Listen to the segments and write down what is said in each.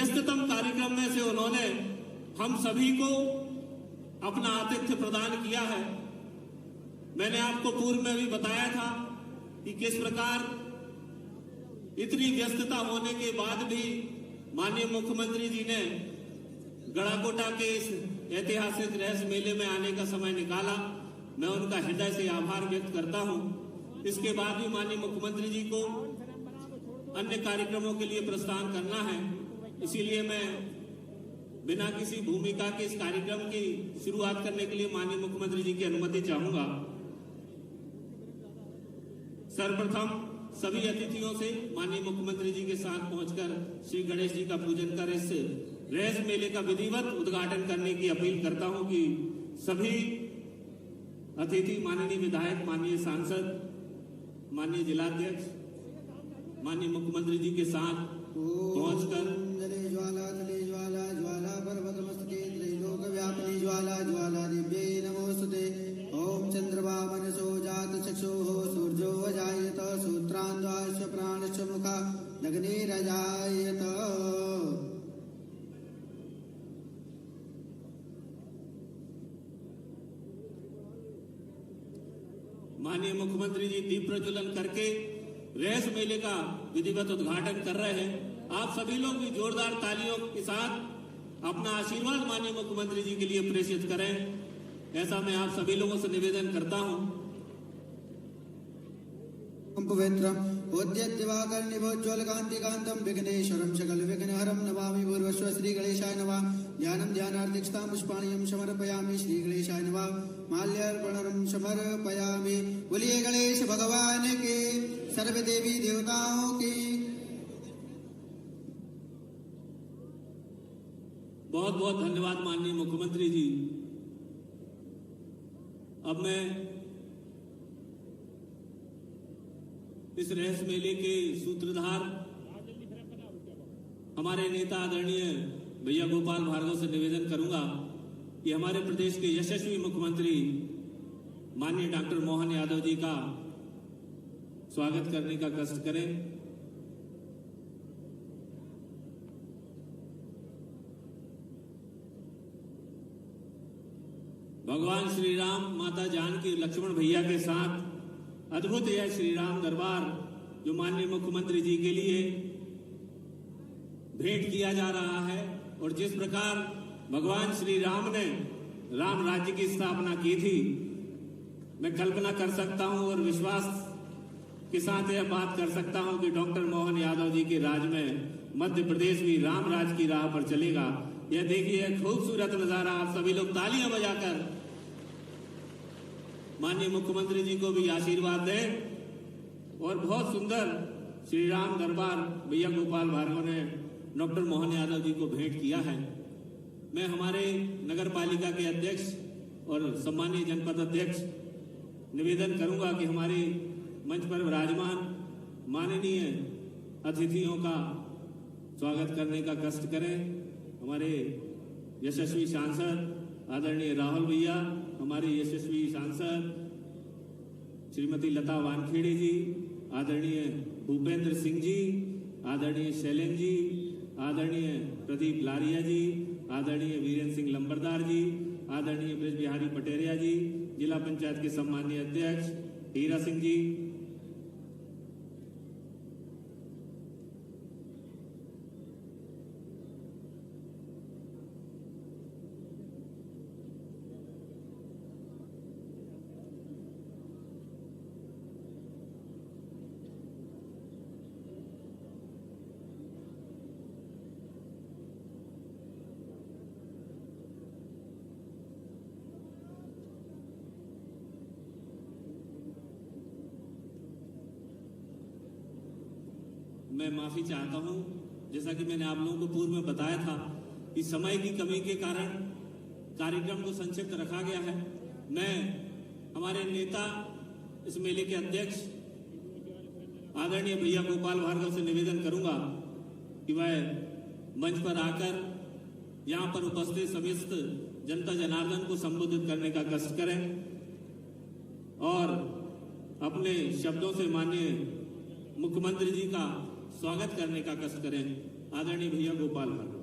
व्यस्ततम कार्यक्रम में से उन्होंने हम सभी को अपना आतिथ्य प्रदान किया है। मैंने आपको पूर्व में भी बताया था कि किस प्रकार इतनी व्यस्तता होने के बाद भी माननीय मुख्यमंत्री जी ने गड़ाकोटा के इस ऐतिहासिक रहस्य मेले में आने का समय निकाला। मैं उनका हृदय से आभार व्यक्त करता हूं। इसके बाद भी माननीय मुख्यमंत्री जी को अन्य कार्यक्रमों के लिए प्रस्थान करना है, इसीलिए मैं बिना किसी भूमिका के इस कार्यक्रम की शुरुआत करने के लिए माननीय मुख्यमंत्री जी की अनुमति चाहूंगा। सर्वप्रथम सभी अतिथियों से माननीय मुख्यमंत्री जी के साथ पहुंचकर श्री गणेश जी का पूजन कर इस रहस्य मेले का विधिवत उद्घाटन करने की अपील करता हूं कि सभी अतिथि माननीय विधायक, माननीय सांसद, माननीय जिलाध्यक्ष, माननीय मुख्यमंत्री जी के साथ पहुंचकर ज्वाला पर्वतमस्तके त्रैलोक व्यापिनी ज्वाला ज्वाला दिव्ये नमोस्तुते। ओम चंद्रमा मनसो जात चक्षुः सूर्यो अजायत सूत्रान्वाश्च प्राणश्च मुखा नग्निरजायत। माननीय मुख्यमंत्री जी दीप प्रज्वलन करके रहस्य मेले का विधिवत उद्घाटन कर रहे हैं। आप सभी लोग भी जोरदार तालियों के साथ अपना आशीर्वाद माननीय मुख्यमंत्री जी के लिए प्रेषित करें, ऐसा मैं आप सभी लोगों से निवेदन करता हूं। पवित्रम उद्यद्दिवाकर निभोज्वल कांति कांतम विघ्नेश्वरम सकल विघ्नहरम नमामि पूर्वस्व श्री गणेशाय नमः। ध्यानम ध्यानार्थिकस्तां पुष्पाणियं समर्पयामि श्री गणेशाय नमः। माल्यार्पणं समर्पयामि। बोलिए गणेश भगवान के, सर्व देवी देवताओं की। बहुत बहुत धन्यवाद माननीय मुख्यमंत्री जी। अब मैं इस रहस्य मेले के सूत्रधार हमारे नेता आदरणीय भैया गोपाल भार्गव से निवेदन करूंगा कि हमारे प्रदेश के यशस्वी मुख्यमंत्री माननीय डॉक्टर मोहन यादव जी का स्वागत करने का कष्ट करें। भगवान श्री राम, माता जानकी, लक्ष्मण भैया के साथ अद्भुत यह श्री राम दरबार जो माननीय मुख्यमंत्री जी के लिए भेंट किया जा रहा है, और जिस प्रकार भगवान श्री राम ने राम राज्य की स्थापना की थी, मैं कल्पना कर सकता हूं और विश्वास के साथ यह बात कर सकता हूं कि डॉक्टर मोहन यादव जी के राज में मध्य प्रदेश भी राम राज की राह पर चलेगा। यह देखिए खूबसूरत नजारा, आप सभी लोग तालियां बजाकर माननीय मुख्यमंत्री जी को भी आशीर्वाद दें। और बहुत सुंदर श्री राम दरबार भैया गोपाल भार्गव ने डॉक्टर मोहन यादव जी को भेंट किया है। मैं हमारे नगर पालिका के अध्यक्ष और सम्मानीय जनपद अध्यक्ष निवेदन करूंगा कि हमारे मंच पर विराजमान माननीय अतिथियों का स्वागत करने का कष्ट करें। हमारे यशस्वी सांसद आदरणीय राहुल भैया, हमारे यशस्वी सांसद श्रीमती लता वानखेड़े जी, आदरणीय भूपेंद्र सिंह जी, आदरणीय शैलेंद्र जी, आदरणीय प्रदीप लारिया जी, आदरणीय वीरेंद्र सिंह लंबरदार जी, आदरणीय ब्रज बिहारी पटेरिया जी, जिला पंचायत के सम्मानीय अध्यक्ष हीरा सिंह जी, मैं माफी चाहता हूं। जैसा कि मैंने आप लोगों को पूर्व में बताया था कि समय की कमी के कारण कार्यक्रम को संक्षिप्त रखा गया है। मैं हमारे नेता, इस मेले के अध्यक्ष आदरणीय भैया गोपाल भार्गव से निवेदन करूंगा कि वह मंच पर आकर यहां पर उपस्थित समस्त जनता जनार्दन को संबोधित करने का कष्ट करें और अपने शब्दों से माननीय मुख्यमंत्री जी का स्वागत करने का कष्ट करें। आदरणीय भैया गोपाल भार्गव।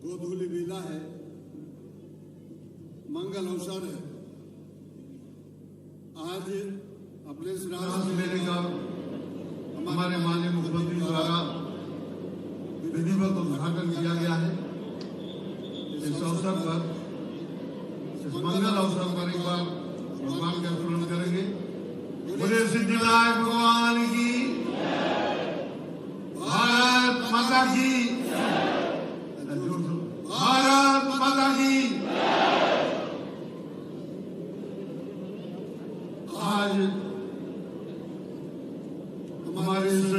गोधूली बेला है, मंगल अवसर है। आज अपने इस रास मेले का हमारे माननीय मुख्यमंत्री द्वारा विधिवत उद्घाटन किया गया है। इस अवसर पर, इस मंगल अवसर पर एक बार भगवान का स्मरण करेंगे। बोले सिद्धिविनायक भगवान की, भारत माता की, भारत माता की। आज हमारे इस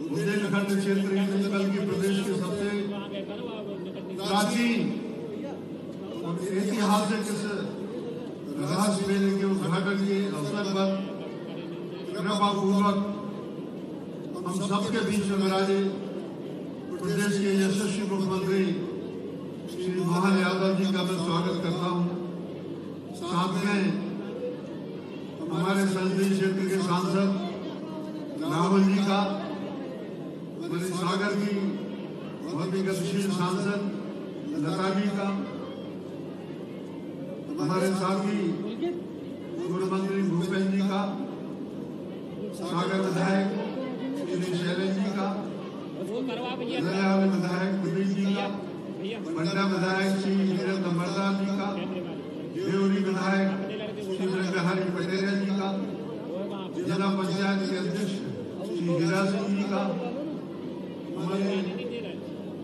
बुंदेलखंड क्षेत्र के प्रदेश के सबसे प्राचीन और ऐतिहासिक इस रास मेले के उद्घाटन के अवसर पर कृपापूर्वक हम सबके बीच में विराजे प्रदेश के यशस्वी मुख्यमंत्री श्री मोहन यादव जी का मैं स्वागत करता हूं। साथ में हमारे संसदीय क्षेत्र के सांसद राहुल जी का, मनीष सागर की बहुत ही गतिशील सांसद लता जी का, हमारे साथी पूर्व मंत्री भूपेन्द्र जी का, सागर विधायक श्री शैलेश जी का, विधायक प्रदीप जी का, पंडा विधायक श्री वीरेंद्र मर्दान जी का, देवरी विधायक श्री बिहारी पटेल जी का, जिला पंचायत के अध्यक्ष श्री हीरा सिंह जी का, हमारे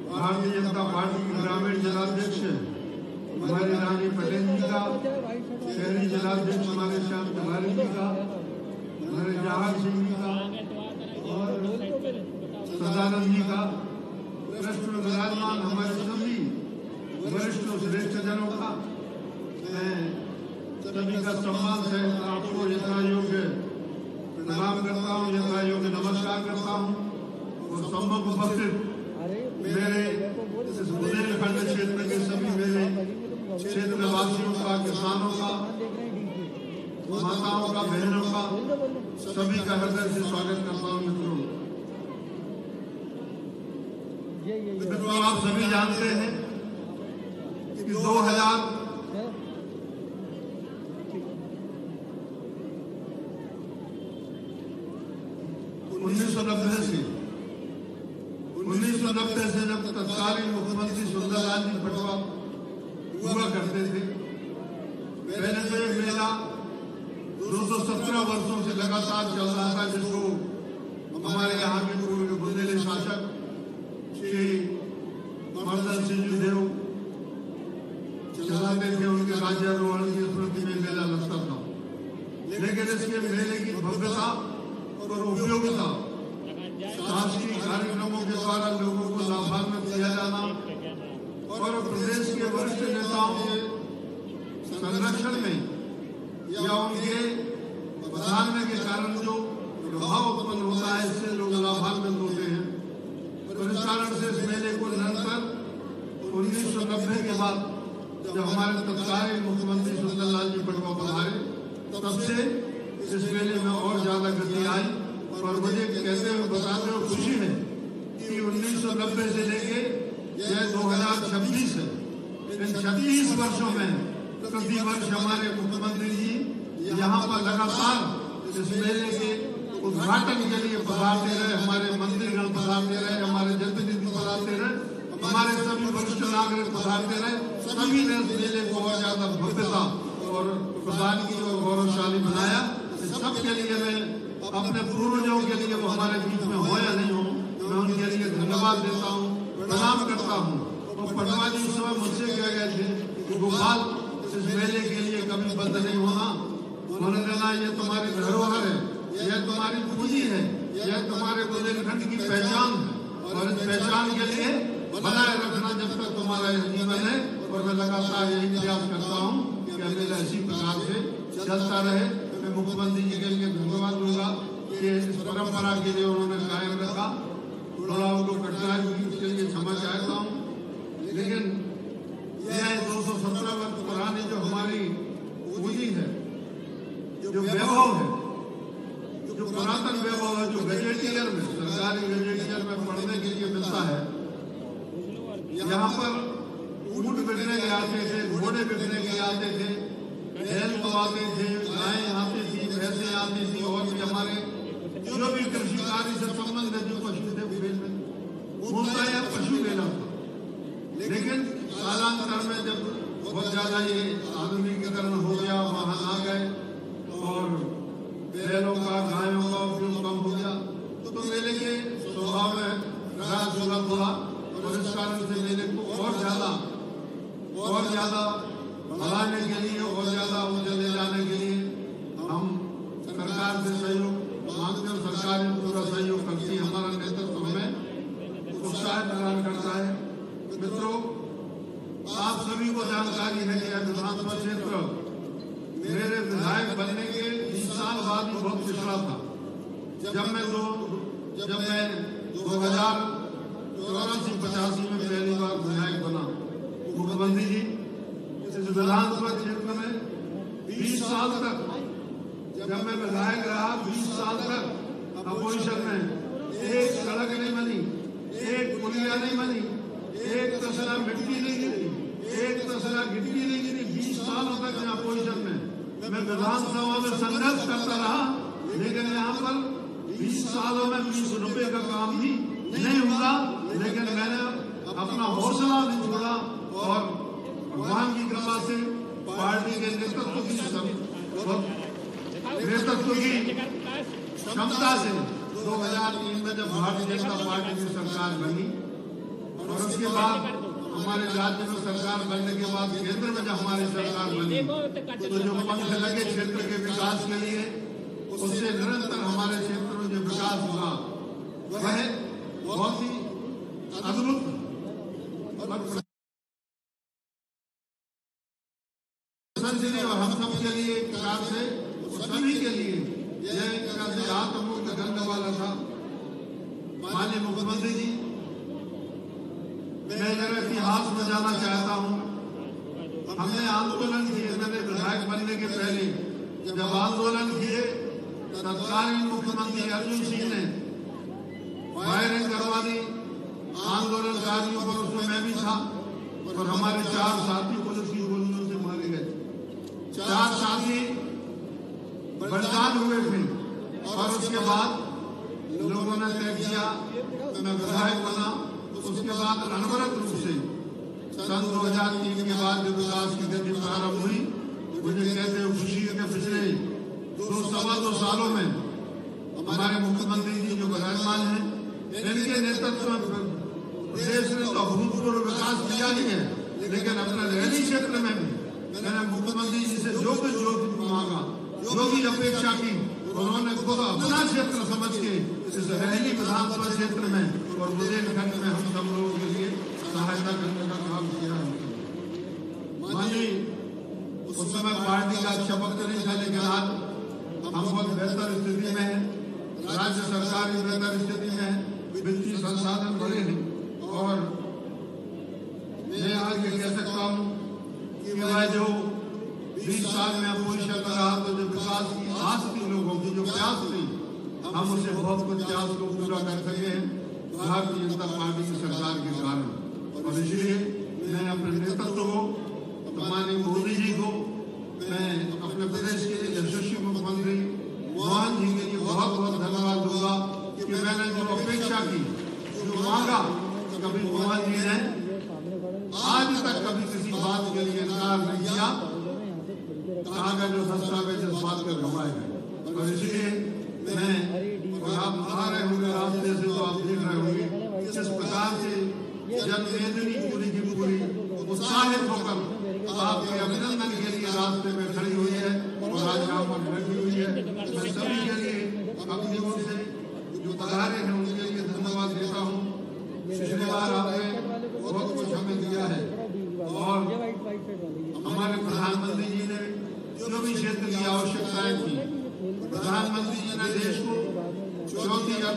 भारतीय जनता पार्टी के ग्रामीण जिलाध्यक्ष हमारे रानी पटेल जी का, शहरी जिलाध्यक्ष हमारे श्याम तिवारी जी का, हमारे जहाज सिंह जी का और सदानंद जी का, पृष्ठ में विराजमान हमारे सभी वरिष्ठ श्रेष्ठ जनों का मैं सभी का सम्मान से आपको यथा योग्य प्रणाम करता हूँ, यथा योग्य नमस्कार करता हूँ। और सम्मुख उपस्थित मेरे इस बुंदेलखंड क्षेत्र के सभी मेरे क्षेत्र वासियों का, किसानों का, माताओं का, बहनों का, सभी का हृदय से स्वागत करता हूँ। मित्रों, आप सभी जानते हैं कि 1990 से जब तत्कालीन मुख्यमंत्री सुंदरलाल जी पटवा हुआ करते थे, पहले तो ये मेला 217 वर्षों से लगातार चल रहा था, जिसको हमारे यहाँ के पूर्व बुंदेली शासक श्री मर्दन सिंह देव चलाते थे। उनके राज्यारोहण की स्मृति में मेला लगता था, लेकिन इसके मेले की भव्यता और उपयोगिता शासकीय कार्यक्रमों के द्वारा लोगों को लाभान्वित किया जाना और प्रदेश के वरिष्ठ नेताओं के संरक्षण में या उनके बधाने के कारण जो प्रभाव उत्पन्न होता है, इससे लोग लाभान्वित होते हैं। और इस कारण से इस मेले को निरंतर 1990 के बाद जब हमारे तत्कालीन मुख्यमंत्री सुंदरलाल जी पटवा पधारे, तब से इस मेले में और ज्यादा गति आई। और मुझे कहते हुए बताते हुए खुशी है कि 1990 से लेके यह 2026 है, इन 36 वर्षों में प्रति वर्ष हमारे मुख्यमंत्री जी यहाँ पर लगातार इस मेले के उद्घाटन के लिए पधारते रहे, हमारे मंत्रीगण पधारते रहे, हमारे जनप्रतिनिधि पधारते रहे, हमारे सभी वरिष्ठ नागरिक पधारते रहे। सभी ने इस मेले को और ज्यादा भव्यता और प्रदान की और गौरवशाली बनाया। इस सब के लिए मैं अपने पूर्वजों के लिए, वो हमारे बीच में हो या नहीं हो, मैं उनके लिए धन्यवाद देता हूँ, प्रणाम करता हूँ। और पटवा जी उस समय मुझसे कह गए थे कि गोपाल, इस मेले के लिए कभी बंद नहीं होना, उन्होंने कहा ये तुम्हारी धरोहर है, यह तुम्हारी पूंजी है, यह तुम्हारे बुंदेलखंड की पहचान है और इस पहचान के लिए बनाए रखना जब तक तुम्हारा यह जीवन है। और मैं लगातार यही प्रयास करता हूँ कि मेरा इसी प्रकार से चलता रहे। मैं मुख्यमंत्री जी के लिए धन्यवाद दूंगा कि इस परंपरा के लिए उन्होंने कायम रखा। थोड़ा उनको कठिनाई हुई, उसके लिए क्षमा चाहता हूँ, लेकिन यह 217 वर्ष पुरानी जो हमारी पूंजी है, जो वैभव है, जो पुरातन वैभव है, जो गजेटियर में, सरकारी गजेटियर में पढ़ने के लिए मिलता है। यहाँ पर ऊँट बिकने के आते थे, घोड़े बिकने के आते थे, बैल को आते थे, गायें आती थी, भैंसें आती थी, और भी हमारे जो भी कृषि कार्य से संबंध है, जो पशु थे मूलतः यह पशु मेला था। लेकिन कालांतर में जब बहुत ज्यादा ये आधुनिकीकरण हो गया, वाहन आ गए और बैलों का, गायों का उपयोग कम हो गया, तो मेले के स्वभाव में रास सुलभ हुआ। और इस कारण से मेले को और ज्यादा बढ़ाने के लिए, और ज्यादा ऊंचे ले जाने के लिए हम सरकार से सहयोग मांगते हैं। सरकार में पूरा सहयोग करती है, हमारा नेतृत्व हमें उत्साह प्रदान करता है। मित्रों, आप सभी को जानकारी है कि यह विधानसभा क्षेत्र मेरे विधायक बनने के 20 साल बाद ही बहुत पिछड़ा था। जब मैं 2084-85 में पहली बार विधायक बना, मुख्यमंत्री जी इस विधानसभा क्षेत्र में 20 साल तक जब मैं विधायक रहा, 20 साल तक अपोजिशन में एक सड़क नहीं बनी, एक पुलिया नहीं बनी, एक तसला मिट्टी नहीं गिरी, एक तसला गिट्टी नहीं गिरी। 20 सालों तक यहाँ अपोजिशन में मैं विधानसभा में संघर्ष करता रहा, लेकिन यहाँ पर 20 सालों में 20 रुपए का काम भी नहीं हुआ। लेकिन मैंने अपना हौसला नहीं छोड़ा और भगवान की कृपा से पार्टी के नेतृत्व की क्षमता से 2003 में जब भारतीय जनता पार्टी की सरकार बनी और उसके बाद हमारे राज्य में सरकार बनने के बाद केंद्र में जब हमारी सरकार बनी, तो जो पंख लगे क्षेत्र के विकास के लिए, उससे निरंतर हमारे क्षेत्र में जो विकास हुआ वह बहुत ही अद्भुत और हम सब के लिए एक प्रकार से, सभी के लिए यह एक प्रकार से आत्ममुक्त करने वाला था। माननीय मुख्यमंत्री जी, मैं जरा इतिहास में जाना चाहता हूँ। हमने आंदोलन किए, मैंने विधायक बनने के पहले जब आंदोलन किए, तत्कालीन मुख्यमंत्री अर्जुन सिंह ने फायरिंग करवा दी आंदोलनकारियों पर। उसमें मैं भी था और हमारे 4 साथी पुलिस की गोलियों से मारे गए। 4 साथी बलिदान हुए थे और उसके बाद लोगों ने तय किया, मैं विधायक बना। उसके बाद अनवरत रूप से सन 2003 के बाद जो विकास की गति प्रारंभ हुई, मुझे कहते हुए खुशी है कि पिछले 2-2.25 सालों में हमारे मुख्यमंत्री जी जो विराजमान हैं, इनके नेतृत्व में प्रदेश ने तो अभूतपूर्व विकास किया ही है, लेकिन अपने रैली क्षेत्र में भी मैंने मुख्यमंत्री जी से जो भी मांगा, जो भी अपेक्षा की, उन्होंने खुद अपना क्षेत्र समझ के इस रैली विधानसभा क्षेत्र में और बुंदेलखंड में हम सब लोगों के लिए सहायता करने का काम किया है। मानिए उस समय पार्टी का अच्छा वक्त नहीं था, लेकिन आज हम बहुत बेहतर स्थिति में हैं, राज्य सरकार भी बेहतर स्थिति में है, वित्तीय संसाधन बड़े हैं। और मैं आज ये कह सकता हूँ कि वह जो 20 साल में अपोजिशन में रहा, तो जो विकास की आस थी लोगों की, जो प्यास थी, हम उसे बहुत कुछ प्यास को पूरा कर सके हैं भारतीय जनता पार्टी की सरकार के कारण। और इसलिए मैं अपने नेतृत्व को, माननीय मोदी जी को, मैं अपने प्रदेश के यशस्वी मुख्यमंत्री मोहन जी के लिए बहुत बहुत धन्यवाद दूंगा कि मैंने जो अपेक्षा की, जो मांगा, कभी मोहन जी ने आज तक कभी किसी बात के लिए इनकार नहीं किया। कहा जो दस्तावेज इस बात पर घुमाए गए। और इसलिए मैं, और आप आ रहे होंगे रास्ते से, तो आप देख रहे होंगे किस प्रकार से जनमेदनी पूरी की पूरी उत्साहित होकर आपके अभिनंदन के लिए रास्ते में खड़ी हुई है और आज यहाँ पर बैठी हुई है। मैं सभी के लिए अपनी ओर से जो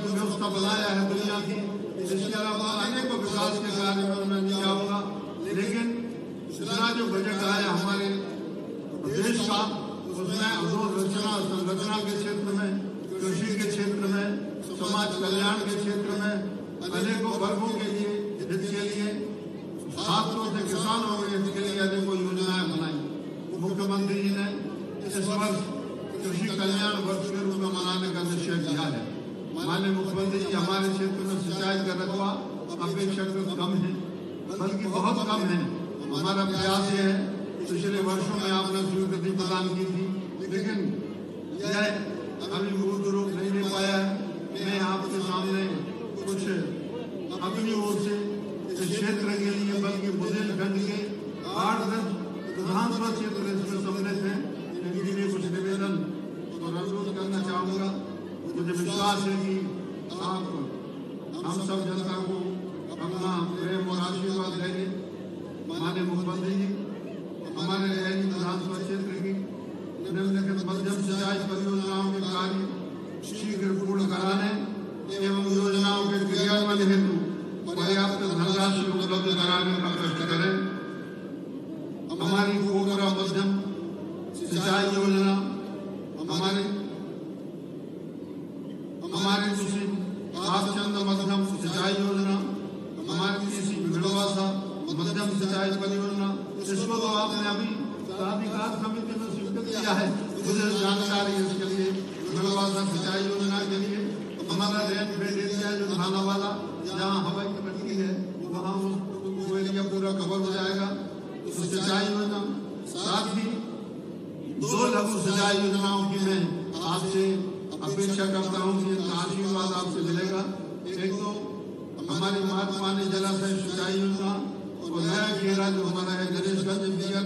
व्यवस्था बनाया है दुनिया की, इसके अलावा अनेक विकास के कार्य में मैं नहीं आऊंगा, लेकिन पिछला जो बजट आया हमारे देश का, उसमें अधोसंरचना संरचना के क्षेत्र में, कृषि के क्षेत्र में, समाज कल्याण के क्षेत्र में, अनेकों वर्गों के लिए हित के लिए, खासतौर से किसानों के हित के लिए अनेकों योजनाएं बनाई। मुख्यमंत्री जी ने इस वर्ष कृषि कल्याण वर्ष के रूप में मनाने का निश्चय किया है। माननीय मुख्यमंत्री जी, हमारे क्षेत्र में सिंचाई का रकबा अपेक्षाकृत कम है, बल्कि बहुत कम है। हमारा प्रयास ये है, पिछले वर्षों में आपने स्वीकृति प्रदान की थी, लेकिन यह अभी मूर्त रूप नहीं ले पाया है। मैं आपके सामने कुछ अपनी ओर से इस क्षेत्र के लिए, बल्कि बुंदेलखंड के 8-10 विधानसभा क्षेत्र इसमें सम्मिलित हैं, इनके लिए कुछ निवेदन और अनुरोध करना चाहूँगा। मुझे विश्वास है कि आप हम सब जनता को अपना प्रेम और आशीर्वाद देंगे। माननीय मुख्यमंत्री जी, हमारे रैली विधानसभा क्षेत्र की निम्नलिखित मध्यम सिंचाई परियोजनाओं के कार्य शीघ्र पूर्ण कराने एवं योजनाओं के क्रियान्वयन हेतु पर्याप्त धनराशि उपलब्ध कराने का कष्ट करें। हमारी कोबरा मध्यम सिंचाई योजना, हमारी दूसरी आपचंद मध्यम सिंचाई योजना, हमारी तीसरी भिड़वासा मध्यम सिंचाई परियोजना, इसको तो आपने अभी प्राधिकार समिति में स्वीकृत किया है। मुझे जानकारी है इसके लिए भिड़वासा सिंचाई योजना के लिए हमारा रेंज बेड एरिया जो थाना वाला जहाँ हवाई पट्टी है वहाँ वो एरिया पूरा कवर हो जाएगा। सिंचाई योजना, साथ ही 2 लघु सिंचाई योजनाओं की मैं आपसे अपेक्षा करता हूँ कि इनका आशीर्वाद आपसे मिलेगा। एक तो हमारी महात्मानी जलाशय सिंचाई योजना और नया घेरा जो हमारा है गणेशगंज बियर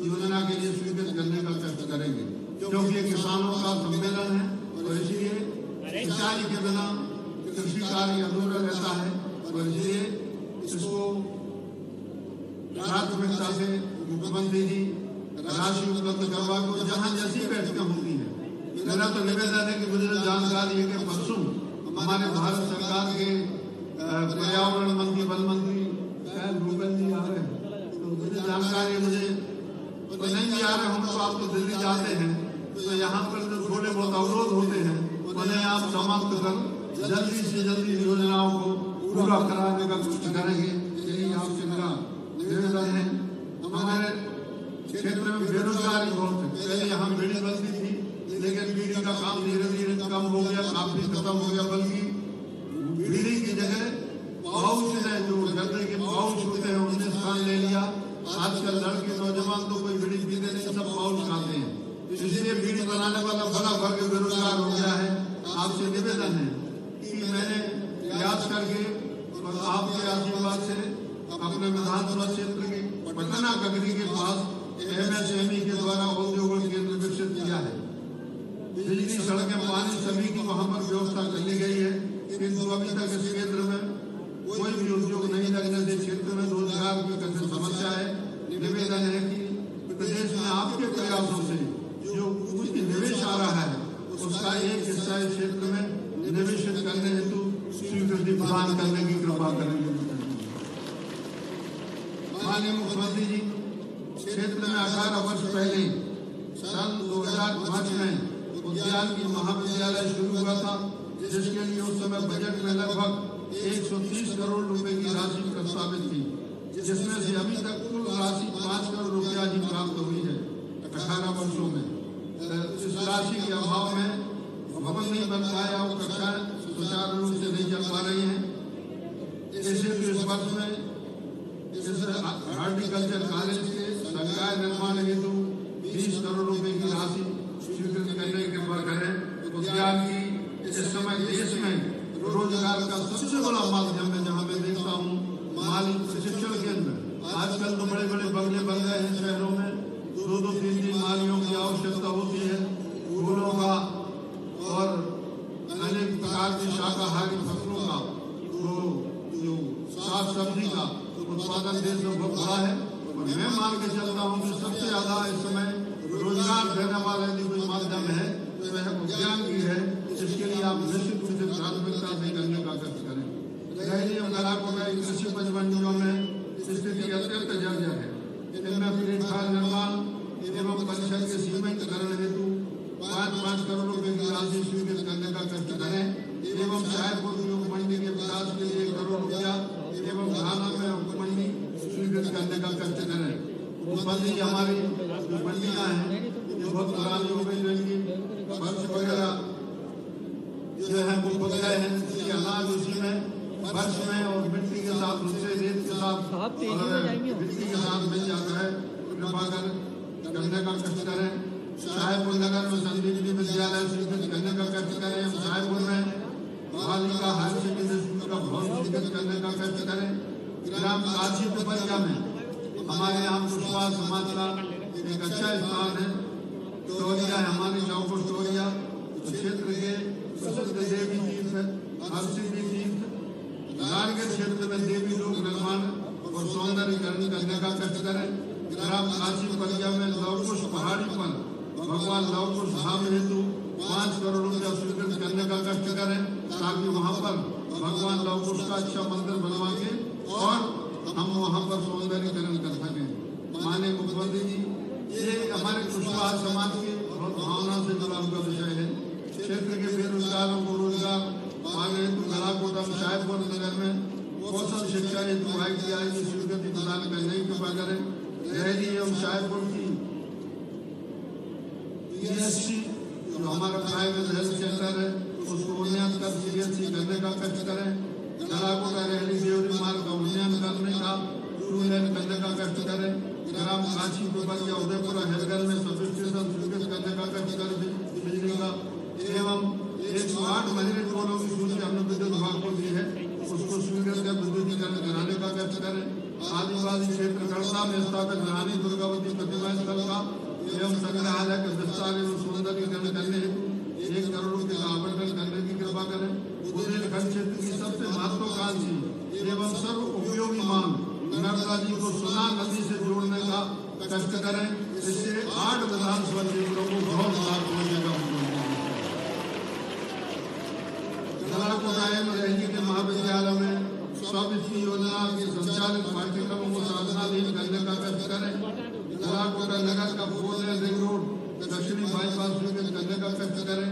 योजना के लिए स्वीकृत करने का कष्ट करेंगे, क्योंकि ये किसानों का सम्मेलन है और इसलिए सिंचाई के बिना कृषि कार्य अधूरा रहता है और इसलिए इसको प्राथमिकता से मुख्यमंत्री जी राशि उपलब्ध करवा को जहाँ जैसी बैठकें होती है। मेरा तो निवेदन है कि मुझे जानकारी है कि परसों हमारे भारत सरकार के पर्यावरण मंत्री वन मंत्री भूपेंद्र जी आ रहे हैं, तो मुझे जानकारी मुझे तो नहीं भी आ रहे हम, तो आप तो दिल्ली जाते हैं, तो यहाँ पर जो थोड़े बहुत अवरोध होते हैं उन्हें आप समाप्त कर जल्दी से जल्दी योजनाओं को पूरा कराने का कोशिश करेंगे। यही आपसे मेरा निवेदन है। हमारे क्षेत्र में बेरोजगारी बहुत है। पहले यहाँ बीड़ी बनती थी, लेकिन बीड़ी का काम धीरे धीरे कम हो गया, काफी खत्म हो गया, बल्कि बीड़ी की जगह पाउच ने जो गर्दे के पाउच होते हैं उन्हें स्थान ले लिया। आजकल लड़के नौजवान तो कोई बीड़ी पीते नहीं, सब पाउच खाते हैं, इसलिए बीड़ी बनाने वाला बड़ा वर्ग बेरोजगार हो गया है। आपसे निवेदन है कि मैंने प्रयास करके और आपके आशीर्वाद से अपने विधानसभा क्षेत्र के पटना कगरी के पास MSME के द्वारा उद्योग केंद्र विकसित किया है। बिजली, सड़कें, पानी सभी की वहाँ पर व्यवस्था कर ली गई है, किंतु अभी तक इस केंद्र में कोई भी उद्योग नहीं लगने से क्षेत्र में रोजगार की कठिन समस्या है। निवेदन है कि प्रदेश में आपके प्रयासों से जो कुछ निवेश आ रहा है उसका एक हिस्सा इस क्षेत्र में निवेशित करने हेतु स्वीकृति प्रदान करने की कृपा करेंगे। माननीय मुख्यमंत्री जी, क्षेत्र में 18 वर्ष पहले सन 2005 में उद्यान की महाविद्यालय शुरू हुआ था, जिसके लिए उस समय बजट में लगभग 130 करोड़ रुपए की राशि प्रस्तावित थी, जिसमें से अभी तक कुल राशि 5 करोड़ रुपया ही प्राप्त हुई है 18 वर्षों में। इस राशि के अभाव में भवन नहीं बन पाया और कक्षाएं सुचारू रूप से नहीं चल पा रही हैं। इस वर्ष में इस हॉर्टिकल्चर कॉलेज के संकाय निर्माण हेतु 20 करोड़ रुपए की राशि स्वीकृत करने के पर करें। उद्यान की इस समय देश में रोजगार का सबसे बड़ा माध्यम है, जहाँ मैं देखता हूँ माली प्रशिक्षण केंद्र। आजकल तो बड़े बड़े बंगले बन गए हैं शहरों में, 2-3 मालियों की आवश्यकता होती है फूलों का और अनेक प्रकार की शाकाहारी फसलों का, तो जो साग सब्जी का उत्पादन देश में बहुत बड़ा है। और मैं मान के चलता हूँ कि सबसे ज्यादा इस समय रोजगार देने वाला यदि कोई माध्यम है तो यह उद्यान की है। इसके लिए आप निश्चित रूप से प्राथमिकता से करने का कष्ट करें। गलाकोटा कृषि उपज मंडियों में स्थिति अत्यंत जर्जर है। इनमें प्लेटफार्म निर्माण एवं परिसर के सीमेंटकरण हेतु 5-5 करोड़ रुपए की राशि स्वीकृत करने का कष्ट करें एवं साहेबपुर उद्योग मंडी के विकास के लिए 1 करोड़ रुपया एवं घाना में उपमंडी स्वीकृत करने का कष्ट करें। उपमंडी हमारी मंडियां हैं, ये बहुत पुरानी हो गई, जो इनकी फर्श वगैरह जो है वो बदल गए हैं, इसलिए अनाज उसी में फर्श में और मिट्टी के साथ, दूसरे रेत के साथ मिट्टी के साथ मिल जाता है। कृपा कर करने का कष्ट करें। साहेबपुर नगर में संदीपनी विद्यालय स्वीकृत करने का कष्ट करें। साहेबपुर में बालिका हायर सेकेंडरी स्कूल का भवन स्वीकृत करने का कष्ट करें। ग्राम काशी पिपरिया में हमारे यहाँ पुष्पा समाज का एक अच्छा स्थान है। टोरिया है हमारी चौपुर टोरिया क्षेत्र के प्रसिद्ध देवी तीर्थ हरसिद्धि तीर्थ राजगढ़ क्षेत्र में देवी लोक निर्माण और सौंदर्यीकरण करने का कष्ट करें। ग्राम काशी परिया में लवकुश पहाड़ी पर भगवान लवकुश धाम हेतु 5 करोड़ रुपया स्वीकृत करने का कष्ट करें, ताकि वहाँ पर भगवान लवकुश का अच्छा मंदिर बनवा के और हम वहाँ पर सौंदर्यीकरण कर सकें। माननीय मुख्यमंत्री जी, ये हमारे कुशवाहा समाज की बहुत भावना से जुड़ा हुआ विषय है। क्षेत्र के बेरोजगारों को रोजगार पाने हेतु गलाकोटा साहेबपुर नगर में कौशल शिक्षा हेतु ITI की स्वीकृति प्रदान करने की कृपा करें। रैली एवं साहेबपुर की PSC जो हमारा प्राइवेट हेल्थ सेंटर है उसको उन्नयन कर CHC करने का कष्ट करें। गलाकोटा रैली देवरी मार्ग का उन्नयन करने का 2 लेन करने का कष्ट करें। ग्राम काशी पिपरिया उदयपुरा हेलगल में सब स्टेशन स्वीकृत करने का कष्ट करें बिजली का एवं 108 महिला टोलों की सूची हमने विद्युत विभाग को दी है, उसको स्वीकृत कर विद्युतीकरण कराने का कष्ट करें। आदिवासी क्षेत्र कड़सा में स्थापित रानी दुर्गावती प्रतिमा स्थल का एवं संग्रहालय के विस्तार एवं सौंदर्यीकरण करने हेतु 1 करोड़ रुपये का आवंटन करने की कृपा करें। बुंदेलखंड क्षेत्र की सबसे महत्वाकांक्षी एवं सर्व उपयोगी मांग नर्मदा जी को सुना नदी से जोड़ने का कष्ट करें। इससे 8 विधानसभा क्षेत्रों को बहुत लाभ मिलेगा। गलाकोटा एवं रैली के महाविद्यालय में स्ववित्तीय योजना के संचालित पाठ्यक्रमों को साधनाधीन करने का कष्ट करें। गलाकोटा नगर का 4 लेन रिंग रोड दक्षिणी बाईपास स्वीकृत करने का कष्ट करें।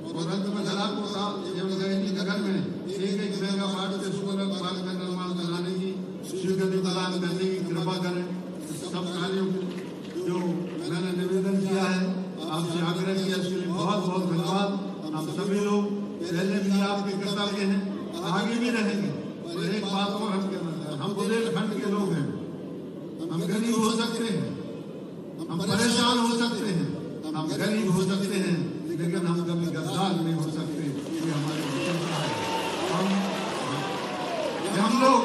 और अंत में गलाकोटा एवं रैली नगर में 1 मेगा वाट के सोलर पार्क का निर्माण कराने की स्वीकृति प्रदान करने की कृपा करें। सब कार्यों को जो मैंने निवेदन किया है, आपसे आग्रह किया, इसके लिए बहुत बहुत धन्यवाद। हम सभी लोग पहले भी आपके कर्तव्य हैं, आगे भी रहेंगे। और एक बात और हम कहना चाहते हैं, हम बुंदेलखंड के लोग हैं, हम गरीब हो सकते हैं, हम परेशान हो सकते हैं, हम गरीब हो सकते हैं, लेकिन हम कभी गद्दार नहीं हो सकते। ये हमारे हम लोग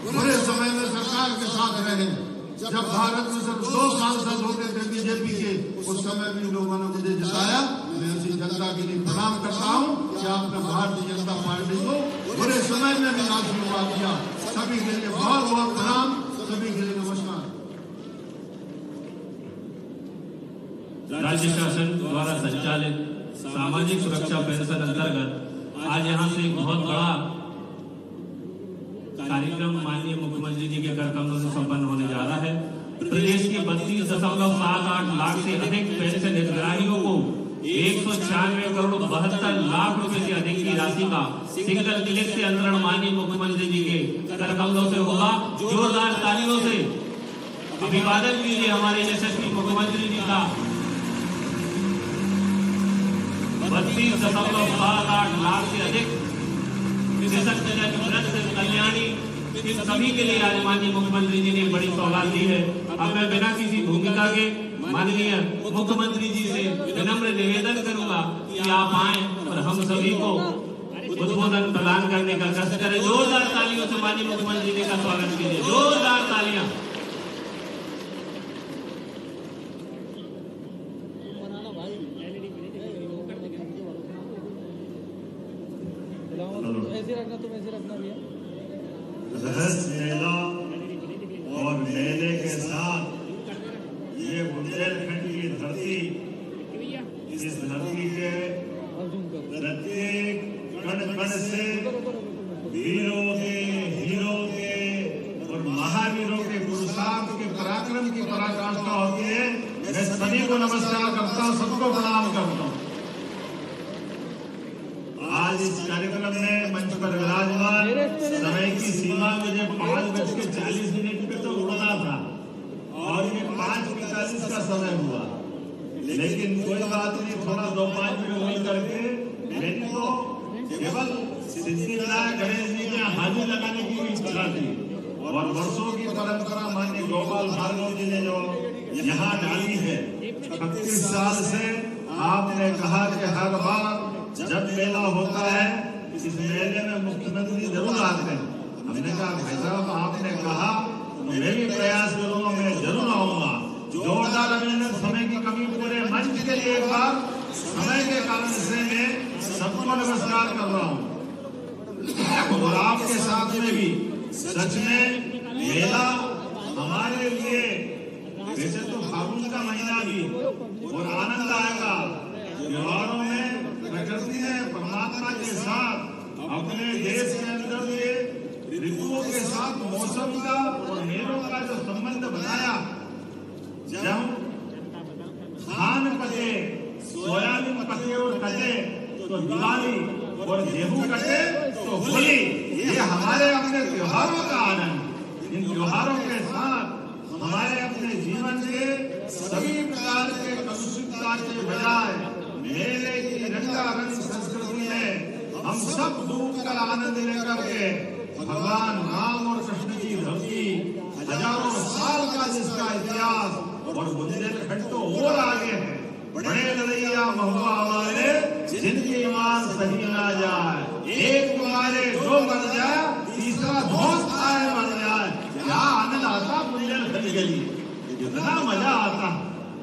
बुरे समय में सरकार के साथ रहे। जब भारत में सिर्फ 2 सांसद होते थे बीजेपी के, उस समय भी लोगों ने मुझे जिताया। मैं ऐसी जनता के लिए प्रणाम करता हूँ कि आपने भारतीय जनता पार्टी को बुरे समय में भी आशीर्वाद दिया। सभी के लिए बहुत बहुत प्रणाम, सभी के लिए नमस्कार। राज्य शासन द्वारा संचालित सामाजिक सुरक्षा पेंशन अंतर्गत आज यहाँ से एक बहुत बड़ा कार्यक्रम माननीय मुख्यमंत्री जी के कर कमलों से संपन्न होने जा रहा है। प्रदेश के 32.78 लाख से अधिक पेंशन हितग्राहियों को 196 करोड़ 72 लाख रुपए से अधिक की राशि का सिंगल क्लिक से अंतरण माननीय मुख्यमंत्री जी के कर कमलों से होगा। जोरदार तालियों से अभिवादन कीजिए हमारे यशस्वी मुख्यमंत्री जी का। 32.78 लाख से अधिक कल्याणी सभी के लिए आज माननीय मुख्यमंत्री जी ने बड़ी सौगात दी है। अब मैं बिना किसी भूमिका के माननीय मुख्यमंत्री जी से विनम्र निवेदन करूंगा कि आप आए और हम सभी को उद्बोधन प्रदान करने का कष्ट करें। जोरदार तालियों से माननीय मुख्यमंत्री जी का स्वागत कीजिए, जोरदार तालियां। ऐसे रखना, तुम ऐसे रखना भैया। रहस्य मेला और मेले के साथ ये बुंदेलखंड की धरती, इस धरती के प्रत्येक कण कण से वीरों के और महावीरों के पुरुषार्थ के पराक्रम की पराकाष्ठा होती है। मैं सभी को नमस्कार करता हूँ, सबको प्रणाम करता हूँ। आज इस कार्यक्रम में मंच पर विराजमान, समय की सीमा मुझे 5:40 पे तो उड़ना था और ये 5:45 का समय हुआ, लेकिन कोई बात नहीं, थोड़ा 2-5 मिनट होल करके मेरी तो केवल सिद्धिविनायक गणेश जी के हाजिर लगाने की इच्छा थी और वर्षों की परंपरा माननीय गोपाल भार्गव जी ने जो यहाँ डाली है, 36 साल से आपने कहा कि हर बार जब मेला होता है इस मेले में मुख्यमंत्री जरूर आते हैं। हमने कहा भाई साहब आपने कहा तो मैं भी प्रयास करूंगा, मैं जरूर आऊंगा। जोरदार अभिनंदन। समय की कमी पूरे मंच के लिए एक बार समय के कारण से मैं सबको नमस्कार कर रहा हूँ और आपके साथ में भी। सच में मेला हमारे लिए वैसे तो फागुन का महीना भी और आनंद आएगा। त्योहारों में प्रकृति ने परमात्मा के साथ अपने देश के अंदर ये ऋतुओं के साथ मौसम का और मेलों का जो संबंध बनाया, जब धान पके, सोयाबीन पके और कटे तो दिवाली और गेहूं कटे तो होली, ये हमारे अपने त्योहारों का आनंद। इन त्योहारों के साथ हमारे अपने जीवन के सभी प्रकार के कलुषितता के बजाय मेले की रंगारंग संस्कृति में हम सब डूब कर आनंद लेकर के भगवान राम और कृष्ण की भक्ति, हजारों साल का जिसका इतिहास और बुंदेलखंड तो और आगे है। बड़े लड़ैया महुआ हमारे जिनकी ईमान सही ना जाए, एक तुम्हारे दो मर जाए, तीसरा दोस्त आए मर जाए। क्या आनंद आता बुंदेलखंड के लिए, कितना मजा आता।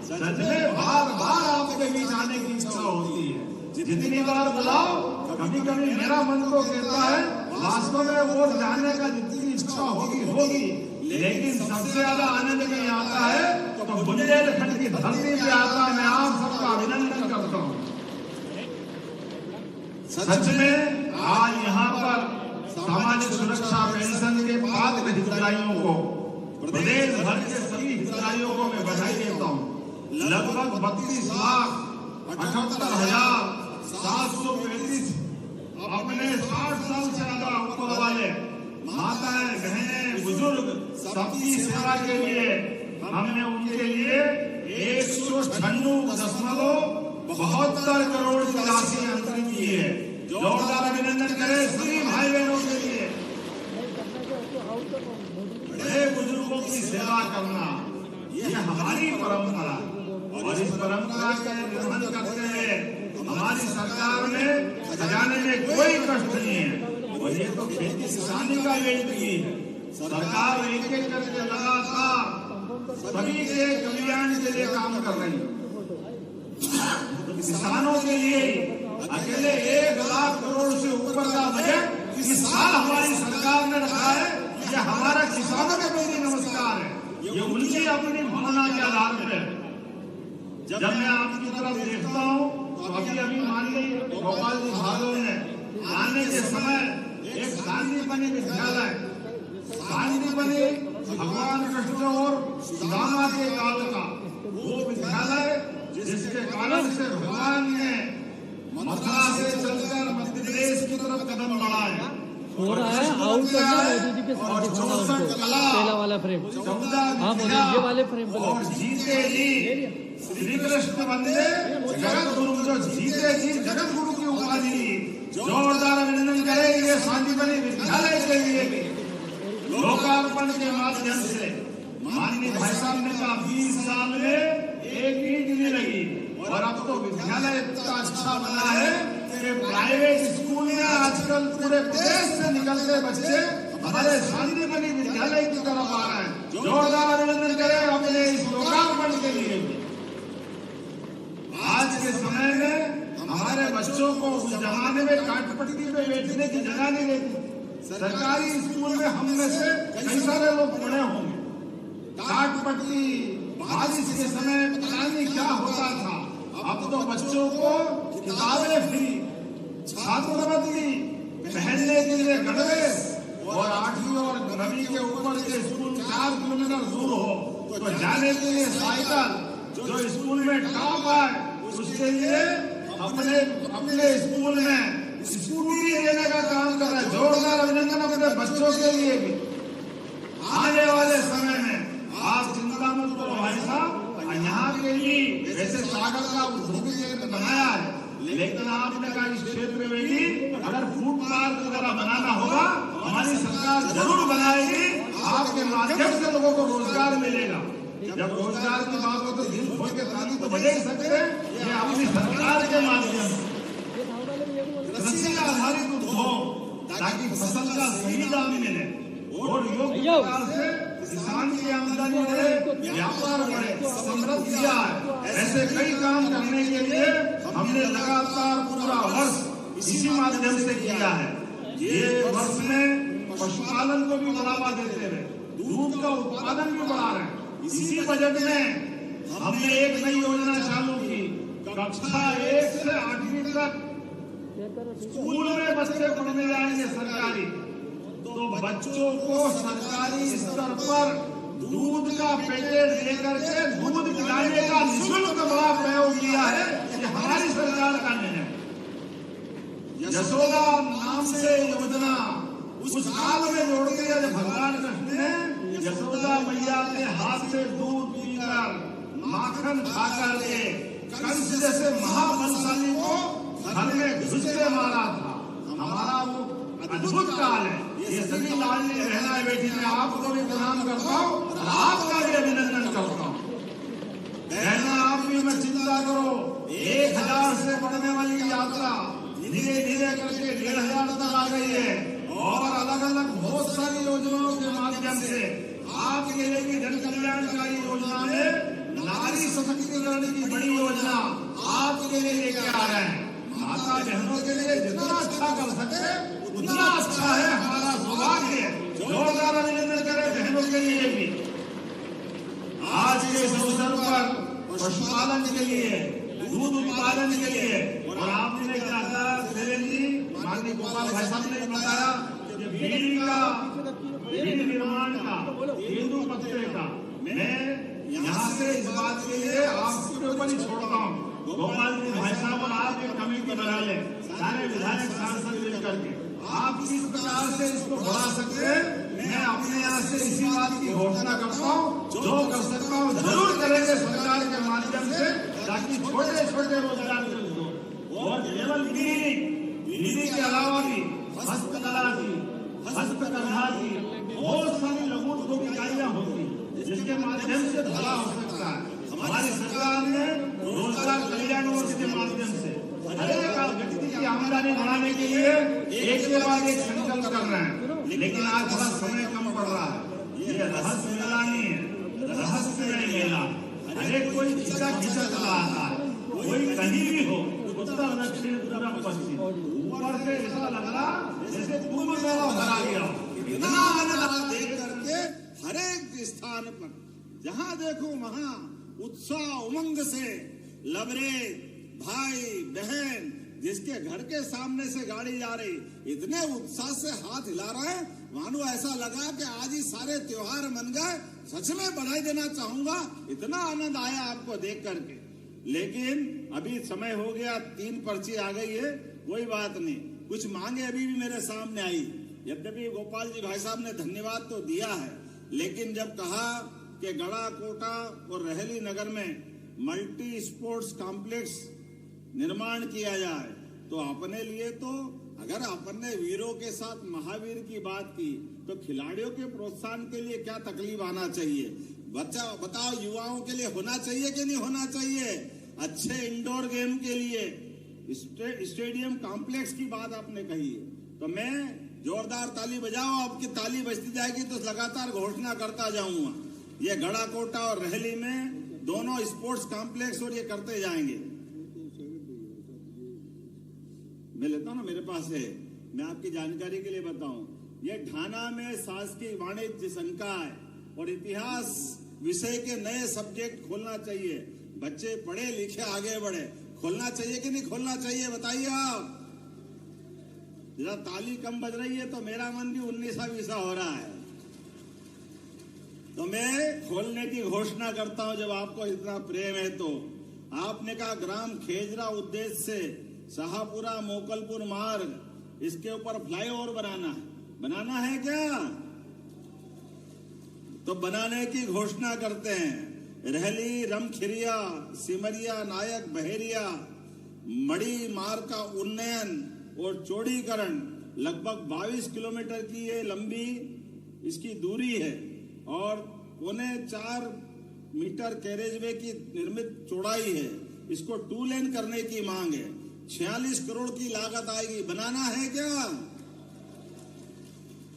सच में बार बार आपके बीच आने की इच्छा होती है। जितनी बार बुलाओ, कभी कभी मेरा मन तो कहता है वास्तव में वो जाने का जितनी इच्छा होगी, लेकिन सबसे ज्यादा आनंद में आता है तो बुंदेलखंड की धरती पे आता। मैं आप सबका अभिनंदन करता हूँ। सच में आज यहाँ पर सामाजिक सुरक्षा पेंशन के पात्र हितग्राहियों को, प्रदेश भर के सभी हितग्राहियों को मैं बधाई देता हूँ। लगभग 32,78,735 अपने 60 साल से ज्यादा ऊपर वाले माताएं, बहनें, बुजुर्ग सबकी सेवा के लिए हमने उनके लिए 196.72 करोड़ की राशि अंतरित की है। जोरदार अभिनंदन करें सभी भाई बहनों के लिए। बड़े बुजुर्गों की सेवा करना ये हमारी परंपरा, और इस परंपरा का निर्वहन करते हुए हमारी सरकार ने खजाने में कोई कष्ट नहीं है। और ये तो खेती किसानी का वेट भी है। सरकार एक एक करके लगातार सभी के कल्याण के लिए काम कर रही है। किसानों के लिए अकेले 1 लाख करोड़ से ऊपर का बजट इस साल हमारी सरकार ने रखा है। ये हमारा किसानों के प्रति नमस्कार है। ये उनकी अपनी भावना के आधार पर। जब मैं आपकी तरफ देखता हूँ तो अभी मान लीजिए गोपाल जी भार्गव ने आने के समय एक शांतिपनी विद्यालय, शांतिपनी भगवान कृष्ण और सुदामा के काल का वो विद्यालय, जिसके कारण से भगवान ने मथुरा से चलकर मध्य प्रदेश की तरफ कदम बढ़ाए। हो रहा है आउट करना मोदी जी के साथ दिखाना उनको, पहला वाला फ्रेम। हाँ मोदी ये वाले फ्रेम और जीते जी श्री कृष्ण वंदे जगत गुरु, जो जीते जी जगत गुरु की उपाधि। जोरदार अभिनंदन करें ये शांतिपनी विद्यालय के लिए भी। लोकार्पण के माध्यम से माननीय भाई साहब ने कहा 20 साल में एक ईंट नहीं लगी, और अब तो विद्यालय इतना अच्छा बना है कि प्राइवेट स्कूल में आजकल पूरे प्रदेश से निकलते बच्चे हमारे शांतिपनी विद्यालय की तरफ आ रहे हैं। जोरदार अभिनंदन करें अपने इस लोकार्पण के लिए। आज के समय में हमारे बच्चों को उस जमाने में काटपट्टी पे बैठने की जगह नहीं रहती। सरकारी स्कूल में हम में से कई सारे लोग पढ़े होंगे। काटपट्टी, बारिश के समय पता नहीं क्या होता था। अब तो बच्चों को किताबें फ्री, छात्रवृत्ति, पहनने के लिए गणवेश और 8वीं और 9वीं के ऊपर के स्कूल 4 किलोमीटर दूर हो तो जाने के लिए साइकिल, जो स्कूल में टॉप आए उसके लिए अपने स्कूल में स्कूटी देने का काम कर रहा है। जोरदार अभिनंदन अपने बच्चों के लिए भी। आने वाले समय में आप चिंता मत करो भाई साहब, यहाँ के लिए वैसे सागर का उद्योग बनाया है, लेकिन आपने कहा इस क्षेत्र में भी अगर फूड पार्क वगैरह बनाना होगा हमारी सरकार जरूर बनाएगी। आपके माध्यम से लोगों को रोजगार मिलेगा। जब रोजगार की बात हो तो दिल खोल के ताली तो बजा ही सकते हैं। ये अपनी सरकार के माध्यम से कृषि आधारित उद्योग, ताकि फसल का सही दाम मिले और योग्य प्रकार से किसान की आमदनी बढ़े, व्यापार बढ़े, समृद्धि आए। ऐसे कई काम करने के लिए हमने लगातार पूरा वर्ष इसी माध्यम से किया है। ये वर्ष में पशुपालन को भी बढ़ावा देते हुए दूध का उत्पादन भी बढ़ा रहे हैं। इसी बजट में हमने एक नई योजना चालू की, कक्षा 1 से 8वीं तक स्कूल में बच्चे पढ़ने जाएंगे सरकारी, तो बच्चों को सरकारी स्तर पर दूध का पैकेट लेकर के दूध पिलाने का निःशुल्क बड़ा प्रयोग किया है। ये हमारी सरकार का निर्णय। यशोदा नाम से योजना उस काल में जोड़ दिया जब भगवान कृष्ण ने यशोदा मैया के हाथ से दूध पीकर माखन खा करके कंस जैसे महाबलशाली को घर में घुस के मारा था। हमारा वो अद्भुत काल है। ये सभी लाडली बहना बेटी मैं आपको भी प्रणाम करता हूँ, आपका भी अभिनंदन करता हूँ। बहना आप भी मत चिंता करो, 1000 से बढ़ने वाली यात्रा धीरे धीरे करके 1500 तक आ गई है और अलग अलग बहुत सारी योजनाओं के माध्यम से आपके लिए जन कल्याणकारी योजना में नारी सशक्तिकरण की बड़ी योजना आपके लिए लेके आ रहे हैं। माता बहनों के लिए जितना अच्छा कर सकते उतना अच्छा है, हमारा सौभाग्य है। जोरदार अभिनंदन करें बहनों के लिए भी। आज के इस अवसर पर पशुपालन के लिए, दूध उत्पादन के लिए, और आपने क्या कहा देवेंद्र जी, माननीय गोपाल भाई साहब ने बताया बीड़ी निर्माण का, तेंदू पत्ते का, मैं यहाँ से इस बात के लिए आपके ऊपर ही छोड़ता हूँ। गोपाल जी भाई साहब और आप एक कमेटी बना ले, सारे विधायक सांसद मिलकर के आप किस प्रकार से इसको बढ़ा सकते हैं, मैं अपने यहाँ से इसी बात की घोषणा करता हूँ। जो कर सकता हूँ जरूर करेंगे सरकार के माध्यम से, ताकि छोटे छोटे रोजगार हो। और केवल बीड़ी के अलावा भी हस्तकला की, हस्तकरघा की बहुत सारी लघु उद्योग इकाइयां होती, जिसके माध्यम से भला हो सकता है। हमारी सरकार ने रोजगार कल्याण कोष के माध्यम से हर एक व्यक्ति की आमदनी बढ़ाने के लिए एक के बाद एक संकल्प कर रहे हैं, लेकिन आज थोड़ा समय कम पड़ रहा है। ये रहस्य मेला नहीं है, रहस्यमय मेला। हर एक कोई खींचा चला आता है, कोई कहीं भी हो, उत्तर दक्षिण पूर्व पश्चिम, ऊपर से ऐसा लग रहा जैसे कुंभ मेला भरा गया। इतना आनंद देख करके हर एक स्थान पर जहाँ देखो वहाँ उत्साह उमंग से लबरे भाई बहन जिसके घर के सामने से गाड़ी जा रही, इतने उत्साह से हाथ हिला रहे हैं, मानो ऐसा लगा कि आज ही सारे त्योहार मन गए। सच में बधाई देना चाहूंगा, इतना आनंद आया आपको देख करके। लेकिन अभी समय हो गया, 3 पर्ची आ गई है, कोई बात नहीं। कुछ मांगे अभी भी मेरे सामने आई, यद्यपि गोपाल जी भाई साहब ने धन्यवाद तो दिया है, लेकिन जब कहा कि गड़ा कोटा और रहली नगर में मल्टी स्पोर्ट्स कॉम्प्लेक्स निर्माण किया जाए, तो अपने लिए तो अगर अपने वीरों के साथ महावीर की बात की, तो खिलाड़ियों के प्रोत्साहन के लिए क्या तकलीफ आना चाहिए? बच्चा बताओ, युवाओं के लिए होना चाहिए कि नहीं होना चाहिए? अच्छे इंडोर गेम के लिए स्टेडियम कॉम्प्लेक्स की बात आपने कही है, तो मैं जोरदार ताली बजाओ, आपकी ताली बजती जाएगी तो लगातार घोषणा करता जाऊंगा। ये गड़ा कोटा और रहली में दोनों स्पोर्ट्स कॉम्प्लेक्स और ये करते जाएंगे। मैं लेता हूं ना, मेरे पास है, मैं आपकी जानकारी के लिए बताऊं। ये ढाना में शासकीय वाणिज्य संकाय और इतिहास विषय के नए सब्जेक्ट खोलना चाहिए। बच्चे पढ़े लिखे आगे बढ़े, खोलना चाहिए कि नहीं खोलना चाहिए, बताइए आप। जरा ताली कम बज रही है तो मेरा मन भी 19-20 हो रहा है। तो मैं खोलने की घोषणा करता हूं, जब आपको इतना प्रेम है तो। आपने कहा ग्राम खेजरा उद्देश्य से शाहपुरा मोकलपुर मार्ग, इसके ऊपर फ्लाईओवर बनाना है क्या? तो बनाने की घोषणा करते हैं। रहली, रमखिरिया, सिमरिया, नायक, बहेरिया, मड़ी मार्ग का उन्नयन और चौड़ीकरण लगभग 22 किलोमीटर की ये लंबी इसकी दूरी है और 4.25 मीटर कैरेजवे की निर्मित चौड़ाई है। इसको 2 लेन करने की मांग है। 46 करोड़ की लागत आएगी। बनाना है क्या?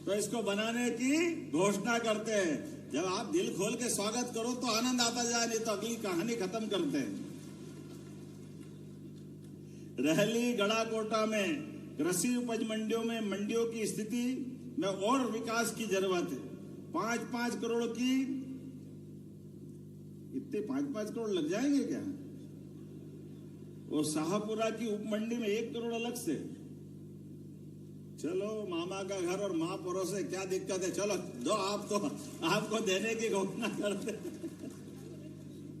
तो इसको बनाने की घोषणा करते हैं। जब आप दिल खोल के स्वागत करो तो आनंद आता जाए, नहीं तो अगली कहानी खत्म करते हैं। रहली, गड़ाकोटा में कृषि उपज मंडियों में मंडियों की स्थिति में और विकास की जरूरत है। 5-5 करोड़ की, इतने 5-5 करोड़ लग जाएंगे क्या? और शाहपुरा की उपमंडी में 1 करोड़ अलग से। चलो, मामा का घर और माँ परोसे, क्या दिक्कत है? चलो दो, आपको देने की घोषणा करते।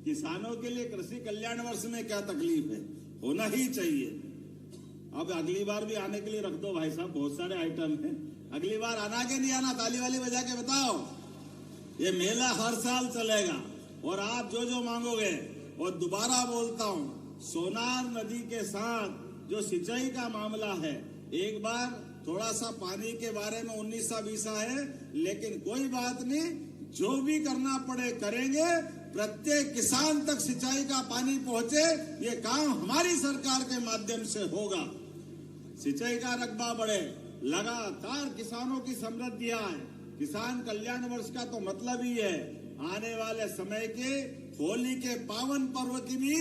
किसानों के लिए कृषि कल्याण वर्ष में क्या तकलीफ है? होना ही चाहिए। अब अगली बार भी आने के लिए रख दो भाई साहब, बहुत सारे आइटम हैं। अगली बार आना के नहीं आना, ताली वाली बजा के बताओ। ये मेला हर साल चलेगा और आप जो जो मांगोगे। और दोबारा बोलता हूं, सोनार नदी के साथ जो सिंचाई का मामला है, एक बार थोड़ा सा पानी के बारे में 19-20 है, लेकिन कोई बात नहीं, जो भी करना पड़े करेंगे। प्रत्येक किसान तक सिंचाई का पानी पहुंचे, ये काम हमारी सरकार के माध्यम से होगा। सिंचाई का रकबा बढ़े, लगातार किसानों की समृद्धि आए। किसान कल्याण वर्ष का तो मतलब ही है आने वाले समय के होली के पावन पर्व की भी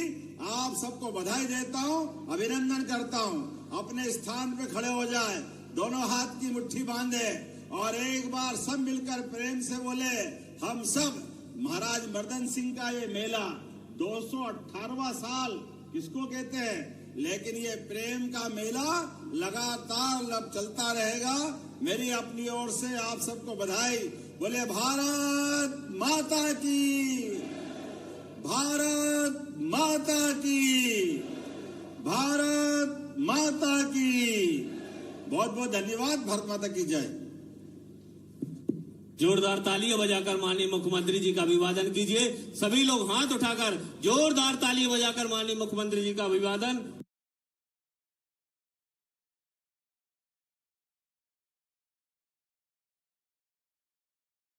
आप सबको बधाई देता हूं, अभिनंदन करता हूं। अपने स्थान पे खड़े हो जाए, दोनों हाथ की मुट्ठी बांधे और एक बार सब मिलकर प्रेम से बोले, हम सब। महाराज मर्दन सिंह का ये मेला 218वां साल किसको कहते हैं, लेकिन ये प्रेम का मेला लगातार चलता रहेगा। मेरी अपनी ओर से आप सबको बधाई। बोले भारत माता की, भारत माता की, भारत माता की। बहुत बहुत धन्यवाद। भारत माता की जय। जोरदार तालियां बजाकर माननीय मुख्यमंत्री जी का अभिवादन कीजिए। सभी लोग हाथ उठाकर जोरदार तालियां बजाकर माननीय मुख्यमंत्री जी का अभिवादन